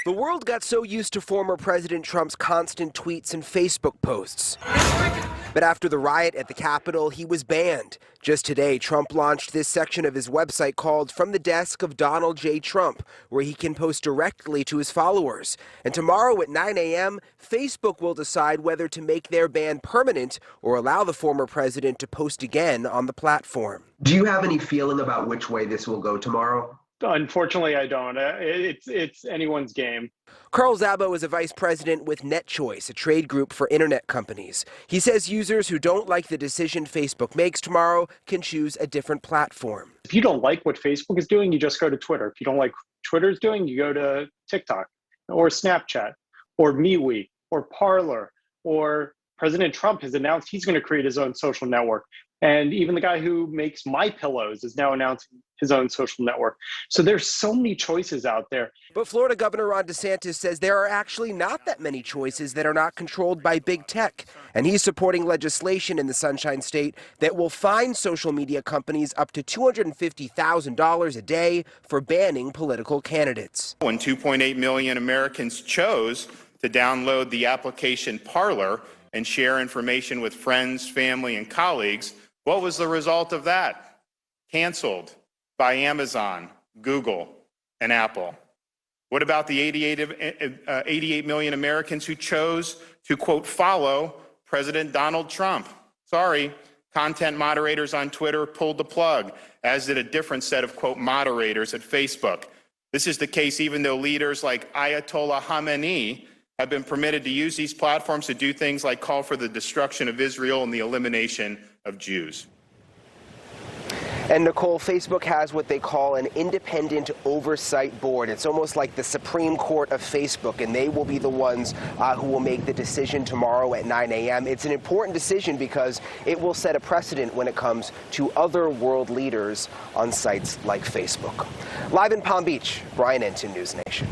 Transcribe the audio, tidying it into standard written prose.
The world got so used to former President Trump's constant tweets and Facebook posts. But after the riot at the Capitol, he was banned. Just today, Trump launched this section of his website called From the Desk of Donald J. Trump, where he can post directly to his followers. And tomorrow at 9 a.m., Facebook will decide whether to make their ban permanent or allow the former president to post again on the platform. Do you have any feeling about which way this will go tomorrow? Unfortunately, I don't. It's anyone's game. Carl Szabo is a vice president with NetChoice, a trade group for internet companies. He says users who don't like the decision Facebook makes tomorrow can choose a different platform. If you don't like what Facebook is doing, you just go to Twitter. If you don't like what Twitter's doing, you go to TikTok or Snapchat or MeWe or Parler, or President Trump has announced he's going to create his own social network. And even the guy who makes MyPillows is now announcing his own social network. So there's so many choices out there. But Florida Governor Ron DeSantis says there are actually not that many choices that are not controlled by big tech. And he's supporting legislation in the Sunshine State that will fine social media companies up to $250,000 a day for banning political candidates. When 2.8 million Americans chose to download the application Parler and share information with friends, family, and colleagues, what was the result of that? Canceled by Amazon, Google, and Apple. What about the 88 million Americans who chose to, quote, follow President Donald Trump? Sorry, content moderators on Twitter pulled the plug, as did a different set of, quote, moderators at Facebook. This is the case even though leaders like Ayatollah Khamenei have been permitted to use these platforms to do things like call for the destruction of Israel and the elimination of Jews. And Nicole, Facebook has what they call an independent oversight board. It's almost like the Supreme Court of Facebook, and they will be the ones who will make the decision tomorrow at 9 a.m. It's an important decision because it will set a precedent when it comes to other world leaders on sites like Facebook. Live in Palm Beach, Brian Entin, News Nation.